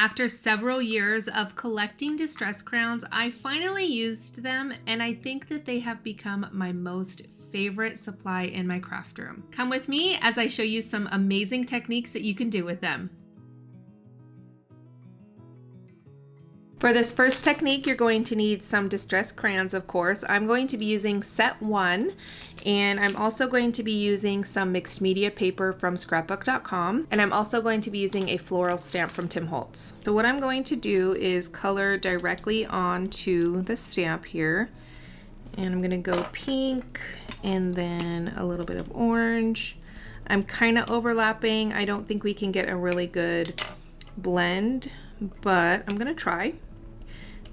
After several years of collecting distress crayons, I finally used them, and I think that they have become my most favorite supply in my craft room. Come with me as I show you some amazing techniques that you can do with them. For this first technique, you're going to need some distress crayons, of course. I'm going to be using set 1, and I'm also going to be using some mixed media paper from scrapbook.com, and I'm also going to be using a floral stamp from Tim Holtz. So what I'm going to do is color directly onto the stamp here, and I'm going to go pink and then a little bit of orange. I'm kind of overlapping. I don't think we can get a really good blend, but I'm going to try.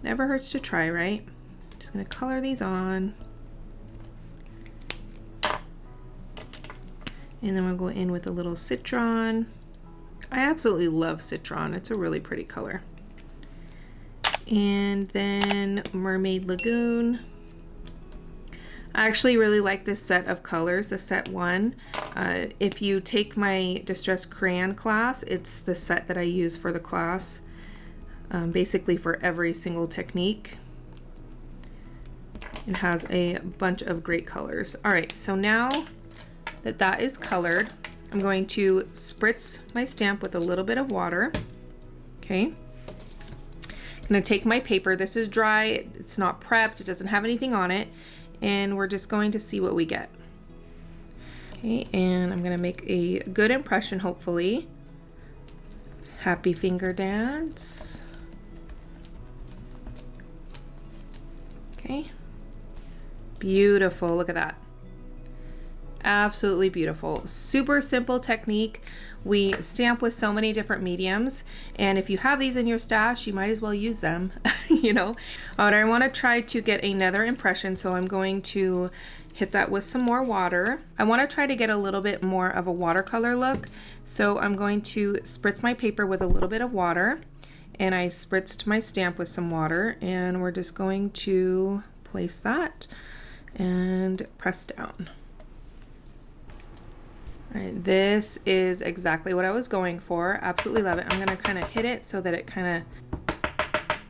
Never hurts to try, right? Just gonna color these on. And then we'll go in with a little citron. I absolutely love citron. It's a really pretty color. And then Mermaid Lagoon. I actually really like this set of colors, the set 1. If you take my Distress Crayon class, it's the set that I use for the class. Basically for every single technique. It has a bunch of great colors. All right, so now that that is colored, I'm going to spritz my stamp with a little bit of water. Okay. I'm gonna take my paper. This is dry, it's not prepped, it doesn't have anything on it, and we're just going to see what we get. Okay, and I'm gonna make a good impression, hopefully. Happy finger dance. Okay, beautiful, look at that. Absolutely beautiful. Super simple technique. We stamp with so many different mediums, and if you have these in your stash, you might as well use them, you know. But I want to try to get another impression, so I'm going to hit that with some more water. I want to try to get a little bit more of a watercolor look, so I'm going to spritz my paper with a little bit of water, and I spritzed my stamp with some water, and we're just going to place that and press down. All right, this is exactly what I was going for. Absolutely love it. I'm gonna kind of hit it so that it kind of,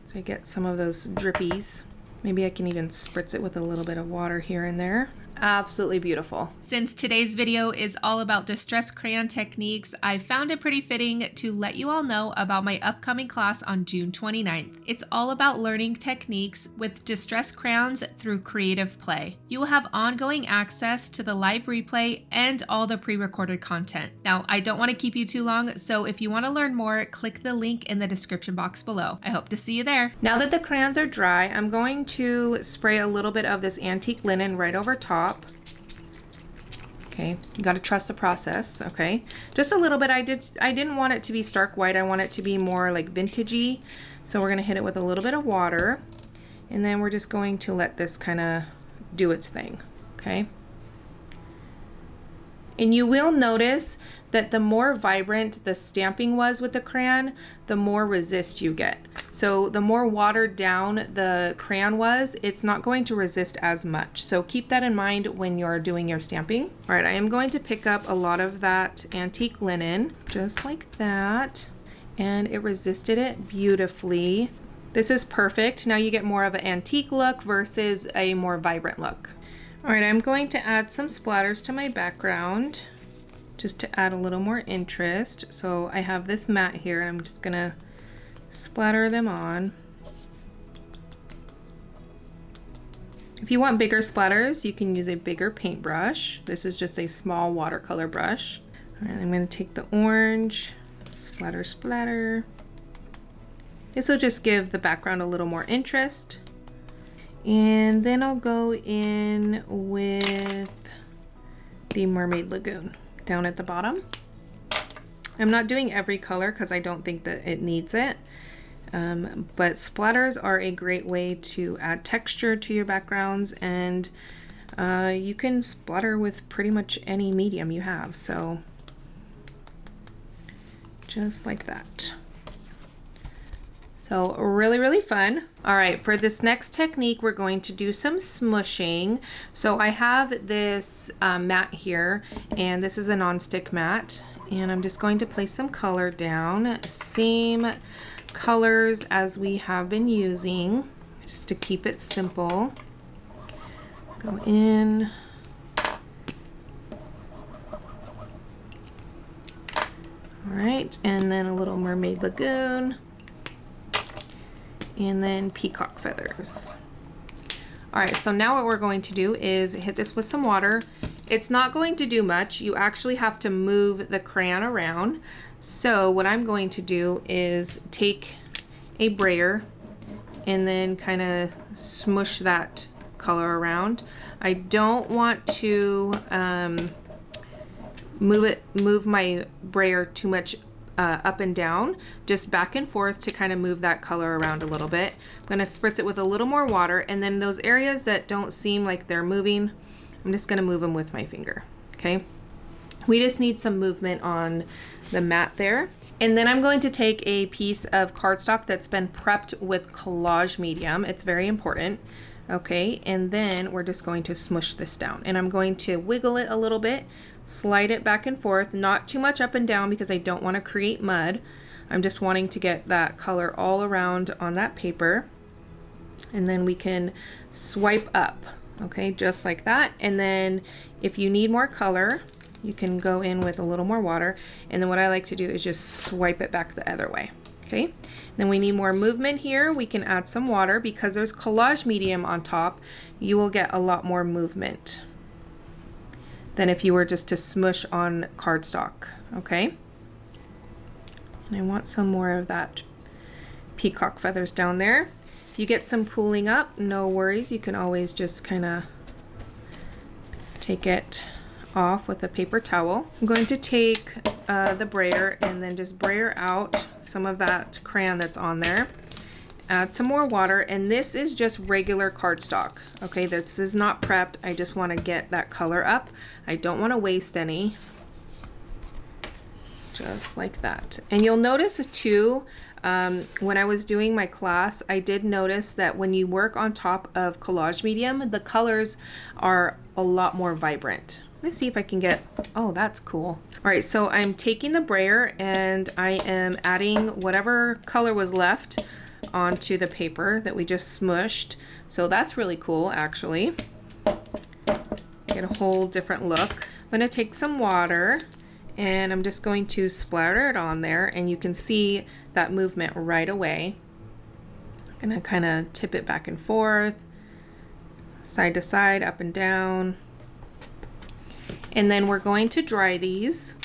so I get some of those drippies. Maybe I can even spritz it with a little bit of water here and there. Absolutely beautiful. Since today's video is all about distress crayon techniques, I found it pretty fitting to let you all know about my upcoming class on June 29th. It's all about learning techniques with distress crayons through creative play. You will have ongoing access to the live replay and all the pre-recorded content. Now, I don't want to keep you too long, so if you want to learn more, click the link in the description box below. I hope to see you there. Now that the crayons are dry, I'm going to spray a little bit of this antique linen right over top. Okay, you got to trust the process. Okay, just a little bit. I didn't want it to be stark white. I want it to be more like vintagey. So we're gonna hit it with a little bit of water, and then we're just going to let this kind of do its thing. Okay. And you will notice that the more vibrant the stamping was with the crayon, the more resist you get. So the more watered down the crayon was, it's not going to resist as much. So keep that in mind when you're doing your stamping. All right, I am going to pick up a lot of that antique linen, just like that. And it resisted it beautifully. This is perfect. Now you get more of an antique look versus a more vibrant look. All right, I'm going to add some splatters to my background just to add a little more interest. So I have this mat here, and I'm just gonna splatter them on. If you want bigger splatters, you can use a bigger paintbrush. This is just a small watercolor brush. All right, I'm gonna take the orange, splatter, splatter. This will just give the background a little more interest. And then I'll go in with the Mermaid Lagoon down at the bottom. I'm not doing every color because I don't think that it needs it. But splatters are a great way to add texture to your backgrounds, and you can splatter with pretty much any medium you have. So just like that. So really, really fun. All right, for this next technique, we're going to do some smushing. So I have this mat here, and this is a non-stick mat, and I'm just going to place some color down. Same colors as we have been using, just to keep it simple. Go in. All right, and then a little Mermaid Lagoon, and then peacock feathers. All right, so now what we're going to do is hit this with some water. It's not going to do much. You actually have to move the crayon around. So what I'm going to do is take a brayer and then kind of smush that color around. I don't want to move my brayer too much up and down, just back and forth to kind of move that color around a little bit. I'm going to spritz it with a little more water, and then those areas that don't seem like they're moving, I'm just going to move them with my finger. Okay, we just need some movement on the mat there. And then I'm going to take a piece of cardstock that's been prepped with collage medium. It's very important. Okay, and then we're just going to smush this down, and I'm going to wiggle it a little bit, slide it back and forth, not too much up and down because I don't want to create mud. I'm just wanting to get that color all around on that paper, and then we can swipe up, okay, just like that. And then if you need more color, you can go in with a little more water, and then what I like to do is just swipe it back the other way. Okay, then we need more movement here. We can add some water because there's collage medium on top. You will get a lot more movement than if you were just to smush on cardstock. Okay, and I want some more of that peacock feathers down there. If you get some pooling up, no worries. You can always just kind of take it off with a paper towel. I'm going to take the brayer and then just brayer out some of that crayon that's on there. Add some more water, and this is just regular cardstock. Okay, this is not prepped. I just want to get that color up. I don't want to waste any. Just like that. And you'll notice too, when I was doing my class, I did notice that when you work on top of collage medium, the colors are a lot more vibrant. Let's see if I can get, oh, that's cool. All right, so I'm taking the brayer and I am adding whatever color was left onto the paper that we just smushed. So that's really cool, actually. Get a whole different look. I'm gonna take some water and I'm just going to splatter it on there, and you can see that movement right away. I'm gonna kind of tip it back and forth, side to side, up and down. And then we're going to dry these.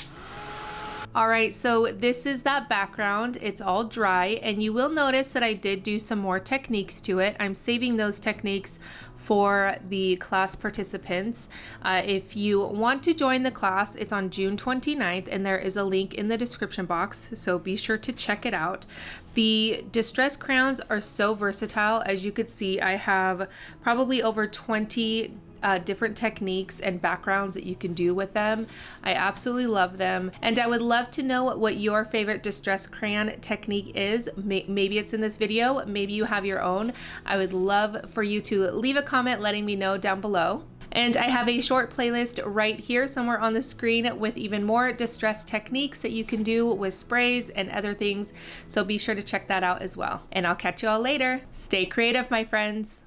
All right, so this is that background. It's all dry, and you will notice that I did do some more techniques to it. I'm saving those techniques for the class participants. If you want to join the class, it's on June 29th, and there is a link in the description box, so be sure to check it out. The distress crayons are so versatile. As you could see, I have probably over 20 different techniques and backgrounds that you can do with them. I absolutely love them, and I would love to know what your favorite distress crayon technique is. Maybe it's in this video, maybe you have your own. I would love for you to leave a comment letting me know down below. And I have a short playlist right here somewhere on the screen with even more distress techniques that you can do with sprays and other things, so be sure to check that out as well. And I'll catch you all later. Stay creative, my friends.